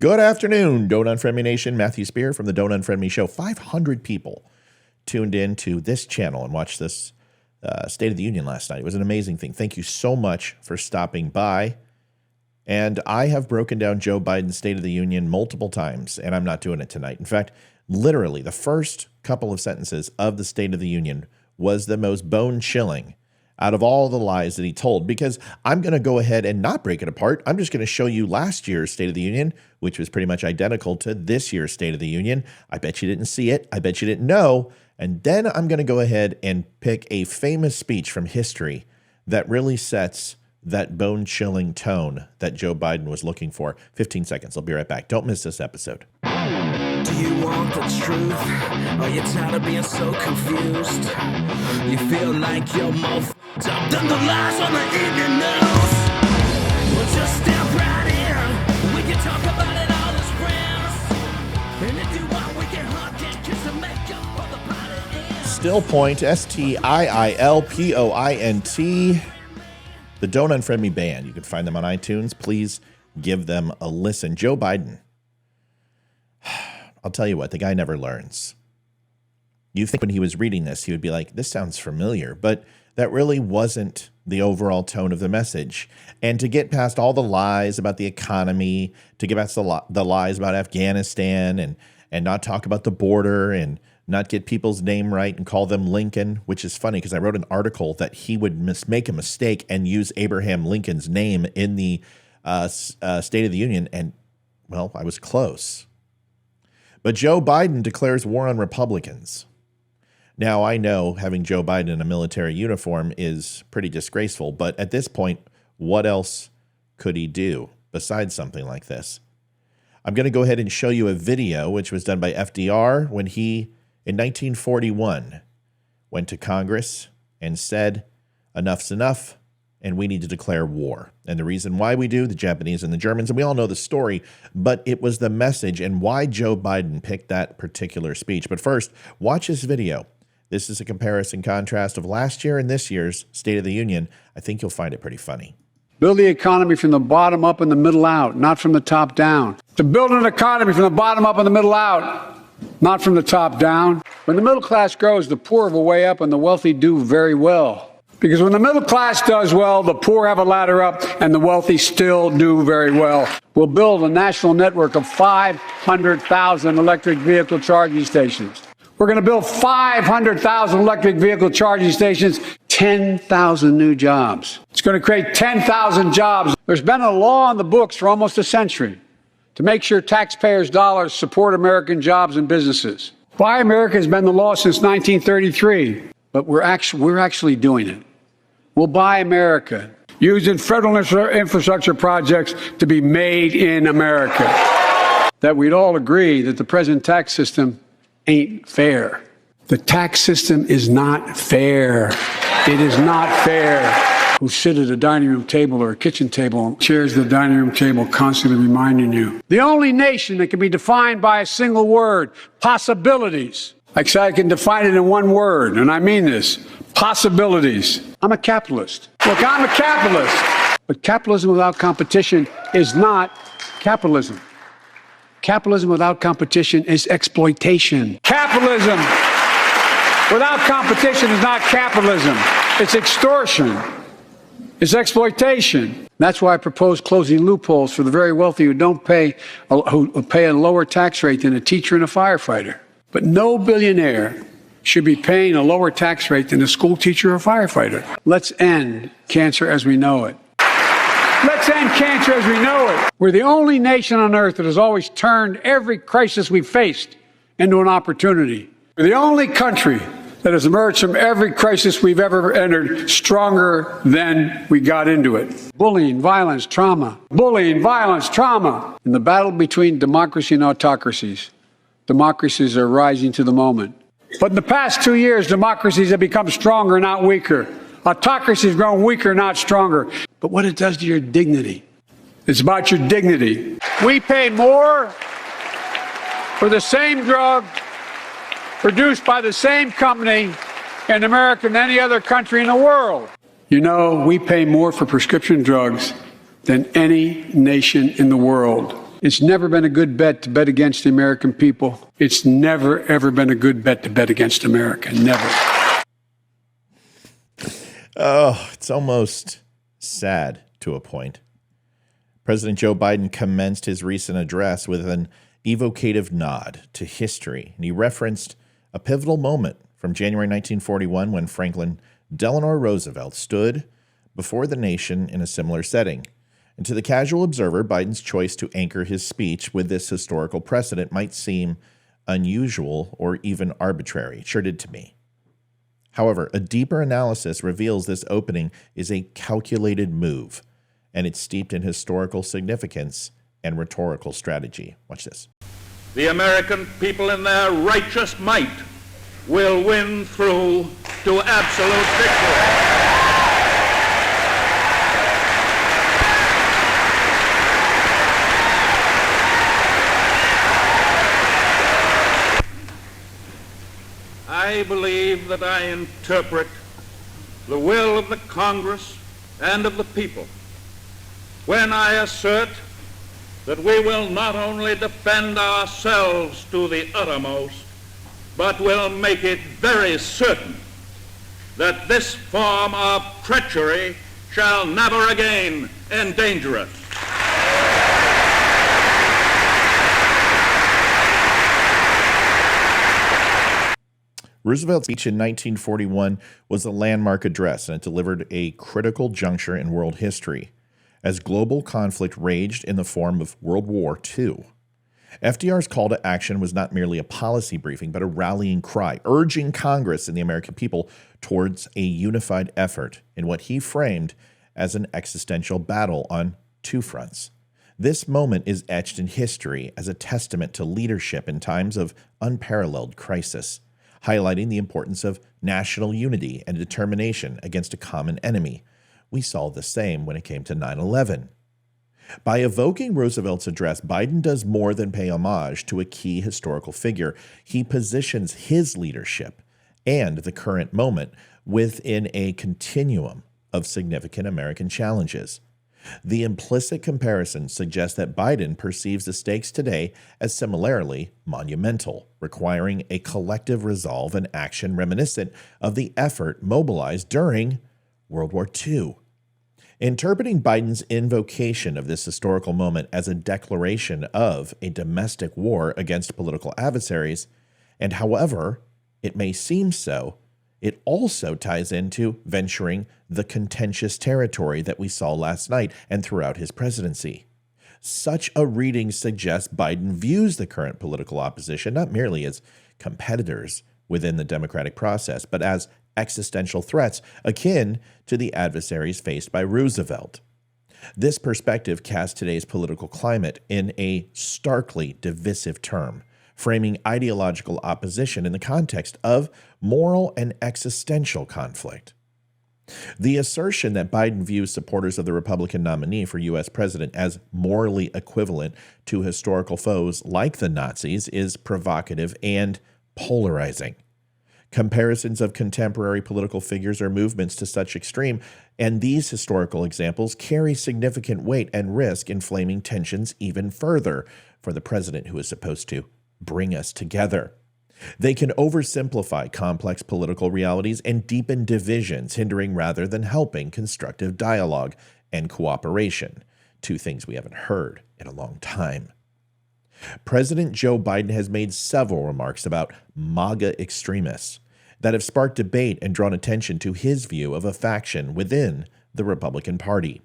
Good afternoon, Don't Unfriend Me Nation. Matthew Spear from the Don't Unfriend Me Show. 500 people tuned in to this channel and watched this State of the Union last night. It was an amazing thing. Thank you so much for stopping by. And I have broken down Joe Biden's State of the Union multiple times, and I'm not doing it tonight. In fact, literally the first couple of sentences of the State of the Union was the most bone-chilling out of all the lies that he told, because I'm going to go ahead and not break it apart. I'm just going to show you last year's State of the Union, which was pretty much identical to this year's State of the Union. I bet you didn't see it. I bet you didn't know. And then I'm going to go ahead and pick a famous speech from history that really sets that bone-chilling tone that Joe Biden was looking for. 15 seconds. I'll be right back. Don't miss this episode. Do you want the truth? Are you tired of being so confused? You feel like you're more f***ed up than the lies on the evening news? Well, just step right in. We can talk about it all as friends. And if you want, we can hug and kiss and make up for the party. Still Point, STIILPOINT. The Don't Unfriend Me band. You can find them on iTunes. Please give them a listen. Joe Biden. I'll tell you what, the guy never learns. You think when he was reading this, he would be like, this sounds familiar, but that really wasn't the overall tone of the message. And to get past all the lies about the economy, to get past the lies about Afghanistan and not talk about the border and not get people's name right and call them Lincoln, which is funny because I wrote an article that he would make a mistake and use Abraham Lincoln's name in the State of the Union. And, well, I was close. But Joe Biden declares war on Republicans. Now, I know having Joe Biden in a military uniform is pretty disgraceful, but at this point, what else could he do besides something like this? I'm going to go ahead and show you a video which was done by FDR when he, in 1941, went to Congress and said, enough's enough, and we need to declare war. And the reason why we do, the Japanese and the Germans, and we all know the story, but it was the message and why Joe Biden picked that particular speech. But first, watch this video. This is a comparison contrast of last year and this year's State of the Union. I think you'll find it pretty funny. Build the economy from the bottom up and the middle out, not from the top down. To build an economy from the bottom up and the middle out, not from the top down. When the middle class grows, the poor have a way up and the wealthy do very well. Because when the middle class does well, the poor have a ladder up and the wealthy still do very well. We'll build a national network of 500,000 electric vehicle charging stations. We're going to build 500,000 electric vehicle charging stations, 10,000 new jobs. It's going to create 10,000 jobs. There's been a law on the books for almost a century to make sure taxpayers' dollars support American jobs and businesses. Buy America has been the law since 1933, but we're actually doing it. We'll buy America, using federal infrastructure projects to be made in America. That we'd all agree that the present tax system ain't fair. The tax system is not fair. It is not fair. Who sit at a dining room table or a kitchen table and chairs the dining room table constantly reminding you. The only nation that can be defined by a single word, possibilities. Like I said, I can define it in one word, and I mean this. Possibilities. I'm a capitalist. Look, I'm a capitalist. But capitalism without competition is not capitalism. Capitalism without competition is exploitation. Capitalism without competition is not capitalism. It's extortion. It's exploitation. That's why I propose closing loopholes for the very wealthy who pay a lower tax rate than a teacher and a firefighter. But no billionaire should be paying a lower tax rate than a school teacher or firefighter. Let's end cancer as we know it. Let's end cancer as we know it. We're the only nation on earth that has always turned every crisis we've faced into an opportunity. We're the only country that has emerged from every crisis we've ever entered stronger than we got into it. Bullying, violence, trauma. Bullying, violence, trauma. In the battle between democracy and autocracies, democracies are rising to the moment. But in the past 2 years, democracies have become stronger, not weaker. Autocracy has grown weaker, not stronger. But what it does to your dignity, it's about your dignity. We pay more for the same drug produced by the same company in America than any other country in the world. You know, we pay more for prescription drugs than any nation in the world. It's never been a good bet to bet against the American people. It's never, ever been a good bet to bet against America. Never. Oh, it's almost sad to a point. President Joe Biden commenced his recent address with an evocative nod to history, and he referenced a pivotal moment from January 1941 when Franklin Delano Roosevelt stood before the nation in a similar setting. And to the casual observer, Biden's choice to anchor his speech with this historical precedent might seem unusual or even arbitrary. It sure did to me. However, a deeper analysis reveals this opening is a calculated move, and it's steeped in historical significance and rhetorical strategy. Watch this. The American people in their righteous might will win through to absolute victory. I believe that I interpret the will of the Congress and of the people when I assert that we will not only defend ourselves to the uttermost, but will make it very certain that this form of treachery shall never again endanger us. Roosevelt's speech in 1941 was a landmark address, and it delivered a critical juncture in world history as global conflict raged in the form of World War II. FDR's call to action was not merely a policy briefing, but a rallying cry, urging Congress and the American people towards a unified effort in what he framed as an existential battle on two fronts. This moment is etched in history as a testament to leadership in times of unparalleled crisis, highlighting the importance of national unity and determination against a common enemy. We saw the same when it came to 9/11. By evoking Roosevelt's address, Biden does more than pay homage to a key historical figure. He positions his leadership and the current moment within a continuum of significant American challenges. The implicit comparison suggests that Biden perceives the stakes today as similarly monumental, requiring a collective resolve and action reminiscent of the effort mobilized during World War II. Interpreting Biden's invocation of this historical moment as a declaration of a domestic war against political adversaries, and however it may seem so, it also ties into venturing the contentious territory that we saw last night and throughout his presidency. Such a reading suggests Biden views the current political opposition not merely as competitors within the democratic process, but as existential threats akin to the adversaries faced by Roosevelt. This perspective casts today's political climate in a starkly divisive term, framing ideological opposition in the context of moral and existential conflict. The assertion that Biden views supporters of the Republican nominee for U.S. president as morally equivalent to historical foes like the Nazis is provocative and polarizing. Comparisons of contemporary political figures or movements to such extreme, and these historical examples carry significant weight and risk inflaming tensions even further for the president who is supposed to bring us together. They can oversimplify complex political realities and deepen divisions, hindering rather than helping constructive dialogue and cooperation, two things we haven't heard in a long time. President Joe Biden has made several remarks about MAGA extremists that have sparked debate and drawn attention to his view of a faction within the Republican Party.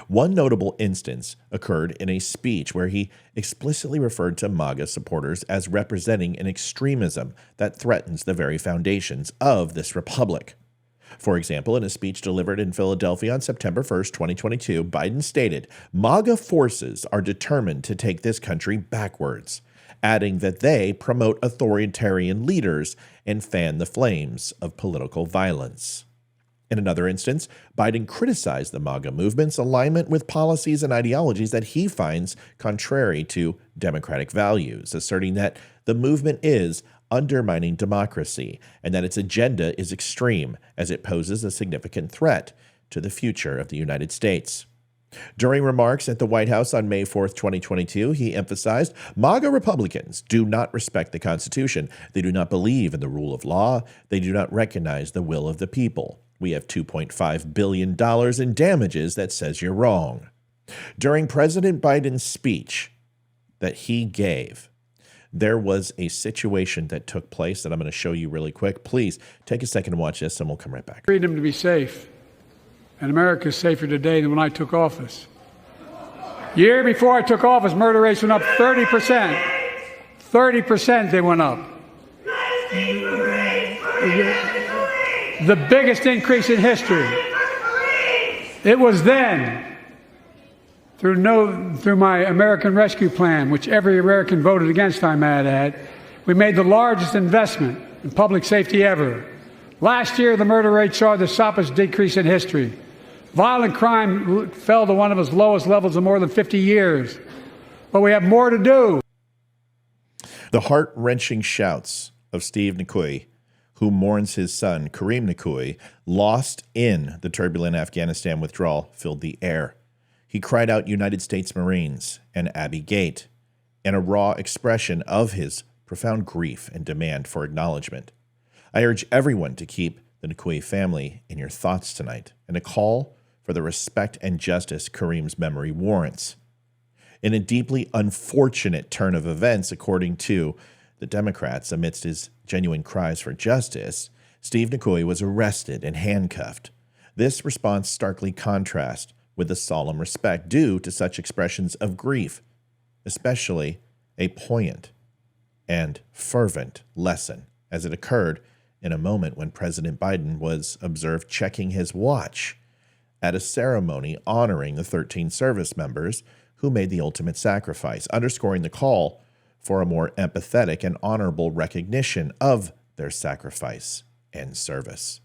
One notable instance occurred in a speech where he explicitly referred to MAGA supporters as representing an extremism that threatens the very foundations of this republic. For example, in a speech delivered in Philadelphia on September 1st, 2022, Biden stated, "MAGA forces are determined to take this country backwards," adding that they promote authoritarian leaders and fan the flames of political violence. In another instance, Biden criticized the MAGA movement's alignment with policies and ideologies that he finds contrary to democratic values, asserting that the movement is undermining democracy and that its agenda is extreme as it poses a significant threat to the future of the United States. During remarks at the White House on May 4th, 2022, he emphasized, MAGA Republicans do not respect the Constitution. They do not believe in the rule of law. They do not recognize the will of the people. We have $2.5 billion in damages that says you're wrong. During President Biden's speech that he gave, there was a situation that took place that I'm going to show you really quick. Please take a second to watch this, and we'll come right back. Freedom to be safe. And America is safer today than when I took office. Year before I took office, murder rates went up 30%. 30% they went up. The biggest increase in history. It was then, through my American Rescue Plan, which every American voted against, I might add, we made the largest investment in public safety ever. Last year, the murder rate saw the sharpest decrease in history. Violent crime fell to one of its lowest levels in more than 50 years. But we have more to do. The heart-wrenching shouts of Steve Nikoui, who mourns his son, Kareem Nikoui, lost in the turbulent Afghanistan withdrawal, filled the air. He cried out United States Marines and Abbey Gate, in a raw expression of his profound grief and demand for acknowledgement. I urge everyone to keep the Nikoui family in your thoughts tonight and to call for the respect and justice Kareem's memory warrants. In a deeply unfortunate turn of events, according to the Democrats, amidst his genuine cries for justice, Steve Nikoui was arrested and handcuffed. This response starkly contrasts with the solemn respect due to such expressions of grief, especially a poignant and fervent lesson, as it occurred in a moment when President Biden was observed checking his watch at a ceremony honoring the 13 service members who made the ultimate sacrifice, underscoring the call for a more empathetic and honorable recognition of their sacrifice and service.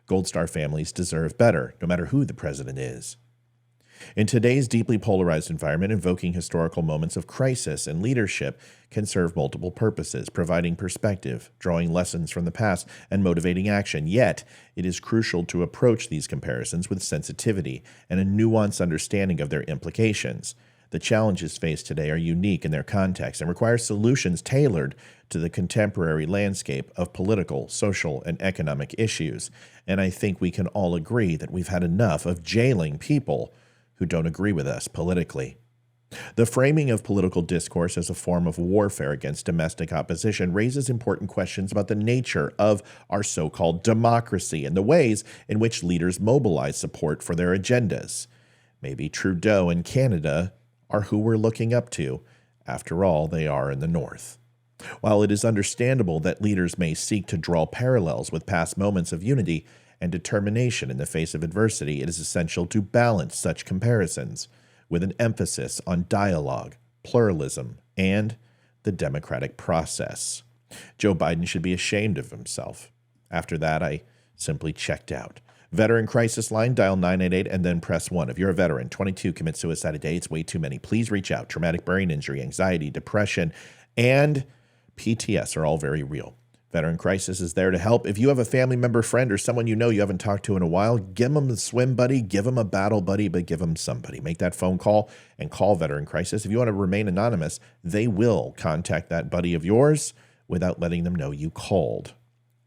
Gold Star families deserve better, no matter who the president is. In today's deeply polarized environment, invoking historical moments of crisis and leadership can serve multiple purposes, providing perspective, drawing lessons from the past, and motivating action. Yet, it is crucial to approach these comparisons with sensitivity and a nuanced understanding of their implications. The challenges faced today are unique in their context and require solutions tailored to the contemporary landscape of political, social, and economic issues. And I think we can all agree that we've had enough of jailing people who don't agree with us politically. The framing of political discourse as a form of warfare against domestic opposition raises important questions about the nature of our so-called democracy and the ways in which leaders mobilize support for their agendas. Maybe Trudeau and Canada are who we're looking up to. After all, they are in the North. While it is understandable that leaders may seek to draw parallels with past moments of unity and determination in the face of adversity, it is essential to balance such comparisons with an emphasis on dialogue, pluralism, and the democratic process. Joe Biden should be ashamed of himself. After that, I simply checked out. Veteran Crisis Line, dial 988 and then press 1. If you're a veteran, 22 commit suicide a day. It's way too many. Please reach out. Traumatic brain injury, anxiety, depression, and PTS are all very real. Veteran Crisis is there to help. If you have a family member, friend, or someone you know you haven't talked to in a while, give them a swim buddy, give them a battle buddy, but give them somebody. Make that phone call and call Veteran Crisis. If you want to remain anonymous, they will contact that buddy of yours without letting them know you called.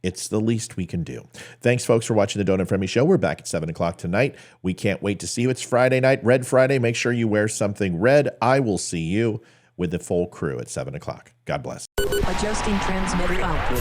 It's the least we can do. Thanks, folks, for watching the Donut Friendly Show. We're back at 7 o'clock tonight. We can't wait to see you. It's Friday night, Red Friday. Make sure you wear something red. I will see you with the full crew at 7 o'clock. God bless. Adjusting transmitter output.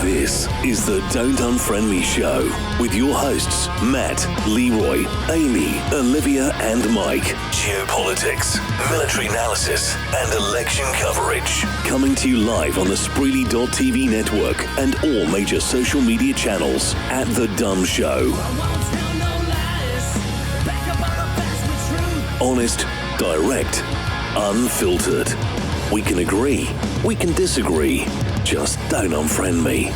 This is the Don't Unfriend Me Show with your hosts, Matt, Leroy, Amy, Olivia, and Mike. Geopolitics, military analysis, and election coverage. Coming to you live on the Spreely.tv network and all major social media channels at The Dumb Show. Honest, direct, unfiltered. We can agree, we can disagree. Just don't unfriend me.